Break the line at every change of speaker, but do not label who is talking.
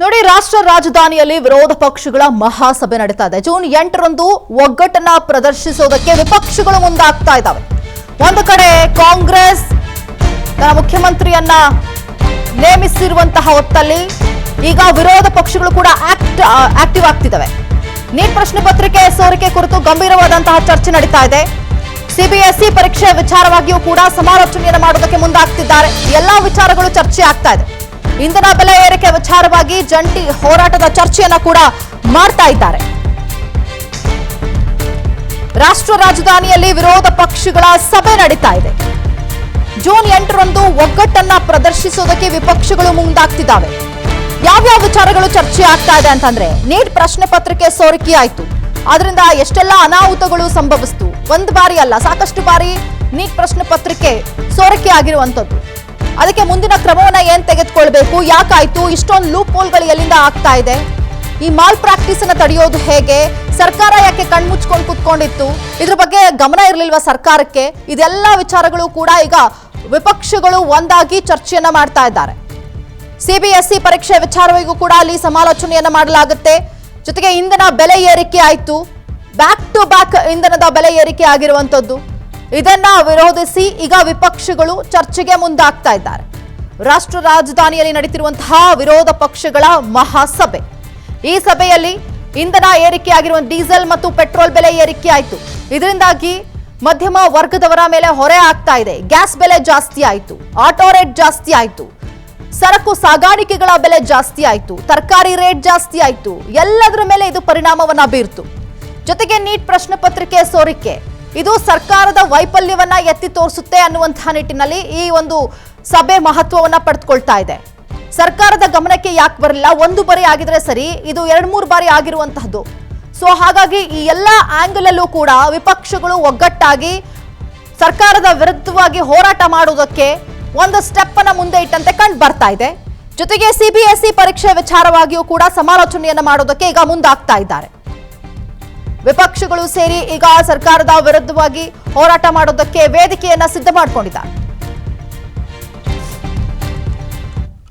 ನೋಡಿ, ರಾಷ್ಟ್ರ ರಾಜಧಾನಿಯಲ್ಲಿ ವಿರೋಧ ಪಕ್ಷಗಳ ಮಹಾಸಭೆ ನಡೀತಾ ಇದೆ. ಜೂನ್ 8ರಂದು ಒಗ್ಗಟ್ಟನ್ನ ಪ್ರದರ್ಶಿಸೋದಕ್ಕೆ ವಿಪಕ್ಷಗಳು ಮುಂದಾಗ್ತಾ ಇದ್ದಾವೆ. ಒಂದು ಕಡೆ ಕಾಂಗ್ರೆಸ್ ತನ್ನ ಮುಖ್ಯಮಂತ್ರಿಯನ್ನ ನೇಮಿಸಿರುವಂತಹ ಹೊತ್ತಲ್ಲಿ ಈಗ ವಿರೋಧ ಪಕ್ಷಗಳು ಕೂಡ ಆಕ್ಟಿವ್ ಆಗ್ತಿದ್ದಾವೆ. ನೀಟ್ ಪ್ರಶ್ನೆ ಪತ್ರಿಕೆ ಸೋರಿಕೆ ಕುರಿತು ಗಂಭೀರವಾದಂತಹ ಚರ್ಚೆ ನಡೀತಾ ಇದೆ. ಸಿಬಿಎಸ್ಇ ಪರೀಕ್ಷೆ ವಿಚಾರವಾಗಿಯೂ ಕೂಡ ಸಮಾಲೋಚನೆಯನ್ನು ಮಾಡೋದಕ್ಕೆ ಮುಂದಾಗ್ತಿದ್ದಾರೆ. ಎಲ್ಲಾ ವಿಚಾರಗಳು ಚರ್ಚೆ ಆಗ್ತಾ ಇದೆ. ಇಂಧನ ಬೆಲೆ ಏರಿಕೆ ವಿಚಾರವಾಗಿ ಜಂಟಿ ಹೋರಾಟದ ಚರ್ಚೆಯನ್ನ ಕೂಡ ಮಾಡ್ತಾ ಇದ್ದಾರೆ. ರಾಷ್ಟ್ರ ರಾಜಧಾನಿಯಲ್ಲಿ ವಿರೋಧ ಪಕ್ಷಗಳ ಸಭೆ ನಡೀತಾ ಇದೆ. ಜೂನ್ 8ರಂದು ಒಗ್ಗಟ್ಟನ್ನ ಪ್ರದರ್ಶಿಸೋದಕ್ಕೆ ವಿಪಕ್ಷಗಳು ಮುಂದಾಗ್ತಿದ್ದಾವೆ. ಯಾವ್ಯಾವ ವಿಚಾರಗಳು ಚರ್ಚೆ ಆಗ್ತಾ ಇದೆ ಅಂತಂದ್ರೆ, ನೀಟ್ ಪ್ರಶ್ನೆ ಪತ್ರಿಕೆ ಸೋರಿಕೆ ಆಯ್ತು, ಅದರಿಂದ ಎಷ್ಟೆಲ್ಲ ಅನಾಹುತಗಳು ಸಂಭವಿಸಿತು. ಒಂದು ಬಾರಿ ಅಲ್ಲ, ಸಾಕಷ್ಟು ಬಾರಿ ನೀಟ್ ಪ್ರಶ್ನೆ ಪತ್ರಿಕೆ ಸೋರಿಕೆ ಆಗಿರುವಂತದ್ದು. ಅದಕ್ಕೆ ಮುಂದಿನ ಕ್ರಮವನ್ನ ಏನ್ ತೆಗೆದುಕೊಳ್ಬೇಕು, ಯಾಕಾಯ್ತು, ಇಷ್ಟೊಂದು ಲೂಪ್ ಹೋಲ್ಗಳು ಎಲ್ಲಿಂದ ಆಗ್ತಾ ಇದೆ, ಈ ಮಾಲ್ ಪ್ರಾಕ್ಟೀಸ್ ಅನ್ನ ತಡೆಯೋದು ಹೇಗೆ, ಸರ್ಕಾರ ಯಾಕೆ ಕಣ್ಮುಚ್ಕೊಂಡು ಕುತ್ಕೊಂಡಿತ್ತು, ಇದ್ರ ಬಗ್ಗೆ ಗಮನ ಇರಲಿಲ್ವಾ ಸರ್ಕಾರಕ್ಕೆ, ಇದೆಲ್ಲ ವಿಚಾರಗಳು ಕೂಡ ಈಗ ವಿಪಕ್ಷಗಳು ಒಂದಾಗಿ ಚರ್ಚೆಯನ್ನ ಮಾಡ್ತಾ ಇದ್ದಾರೆ. ಸಿಬಿಎಸ್ಇ ಪರೀಕ್ಷೆ ವಿಚಾರವಾಗಿಯೂ ಕೂಡ ಅಲ್ಲಿ ಸಮಾಲೋಚನೆಯನ್ನ ಮಾಡಲಾಗುತ್ತೆ. ಜೊತೆಗೆ ಇಂಧನ ಬೆಲೆ ಏರಿಕೆ ಆಯ್ತು, ಬ್ಯಾಕ್ ಟು ಬ್ಯಾಕ್ ಇಂಧನದ ಬೆಲೆ ಏರಿಕೆ ಆಗಿರುವಂತದ್ದು. ಇದನ್ನ ವಿರೋಧಿಸಿ ಈಗ ವಿಪಕ್ಷಗಳು ಚರ್ಚೆಗೆ ಮುಂದಾಗ್ತಾ ಇದ್ದಾರೆ. ರಾಷ್ಟ್ರ ರಾಜಧಾನಿಯಲ್ಲಿ ನಡೀತಿರುವಂತಹ ವಿರೋಧ ಪಕ್ಷಗಳ ಮಹಾಸಭೆ. ಈ ಸಭೆಯಲ್ಲಿ ಇಂಧನ ಏರಿಕೆ ಆಗಿರುವ ಡೀಸೆಲ್ ಮತ್ತು ಪೆಟ್ರೋಲ್ ಬೆಲೆ ಏರಿಕೆ ಆಯ್ತು. ಇದರಿಂದಾಗಿ ಮಧ್ಯಮ ವರ್ಗದವರ ಮೇಲೆ ಹೊರೆ ಆಗ್ತಾ ಇದೆ. ಗ್ಯಾಸ್ ಬೆಲೆ ಜಾಸ್ತಿ ಆಯ್ತು, ಆಟೋ ರೇಟ್ ಜಾಸ್ತಿ ಆಯ್ತು, ಸರಕು ಸಾಗಾಣಿಕೆಗಳ ಬೆಲೆ ಜಾಸ್ತಿ ಆಯ್ತು, ತರಕಾರಿ ರೇಟ್ ಜಾಸ್ತಿ ಆಯ್ತು. ಎಲ್ಲದರ ಮೇಲೆ ಇದು ಪರಿಣಾಮವನ್ನ ಬೀರ್ತು. ಜೊತೆಗೆ ನೀಟ್ ಪ್ರಶ್ನೆ ಪತ್ರಿಕೆ ಸೋರಿಕೆ, ಇದು ಸರ್ಕಾರದ ವೈಫಲ್ಯವನ್ನ ಎತ್ತಿ ತೋರಿಸುತ್ತೆ ಅನ್ನುವಂತಹ ನಿಟ್ಟಿನಲ್ಲಿ ಈ ಒಂದು ಸಭೆ ಮಹತ್ವವನ್ನ ಪಡೆದುಕೊಳ್ತಾ ಇದೆ. ಸರ್ಕಾರದ ಗಮನಕ್ಕೆ ಯಾಕೆ ಬರಲಿಲ್ಲ, ಒಂದು ಬಾರಿ ಆಗಿದ್ರೆ ಸರಿ, ಇದು 2-3 ಬಾರಿ ಆಗಿರುವಂತಹದ್ದು. ಸೊ ಹಾಗಾಗಿ ಈ ಎಲ್ಲ ಆಂಗಲ್ ಅಲ್ಲೂ ಕೂಡ ವಿಪಕ್ಷಗಳು ಒಗ್ಗಟ್ಟಾಗಿ ಸರ್ಕಾರದ ವಿರುದ್ಧವಾಗಿ ಹೋರಾಟ ಮಾಡುವುದಕ್ಕೆ ಒಂದು ಸ್ಟೆಪ್ ಅನ್ನ ಮುಂದೆ ಇಟ್ಟಂತೆ ಕಂಡು ಬರ್ತಾ ಇದೆ. ಜೊತೆಗೆ ಸಿಬಿಎಸ್ಇ ಪರೀಕ್ಷೆ ವಿಚಾರವಾಗಿಯೂ ಕೂಡ ಸಮಾಲೋಚನೆಯನ್ನ ಮಾಡೋದಕ್ಕೆ ಈಗ ಮುಂದಾಗ್ತಾ ಇದ್ದಾರೆ. ವಿಪಕ್ಷಗಳು ಸೇರಿ ಈಗ ಸರ್ಕಾರದ ವಿರುದ್ಧವಾಗಿ ಹೋರಾಟ ಮಾಡೋದಕ್ಕೆ ವೇದಿಕೆಯನ್ನ ಸಿದ್ಧ ಮಾಡಿಕೊಂಡಿದ್ದಾರೆ.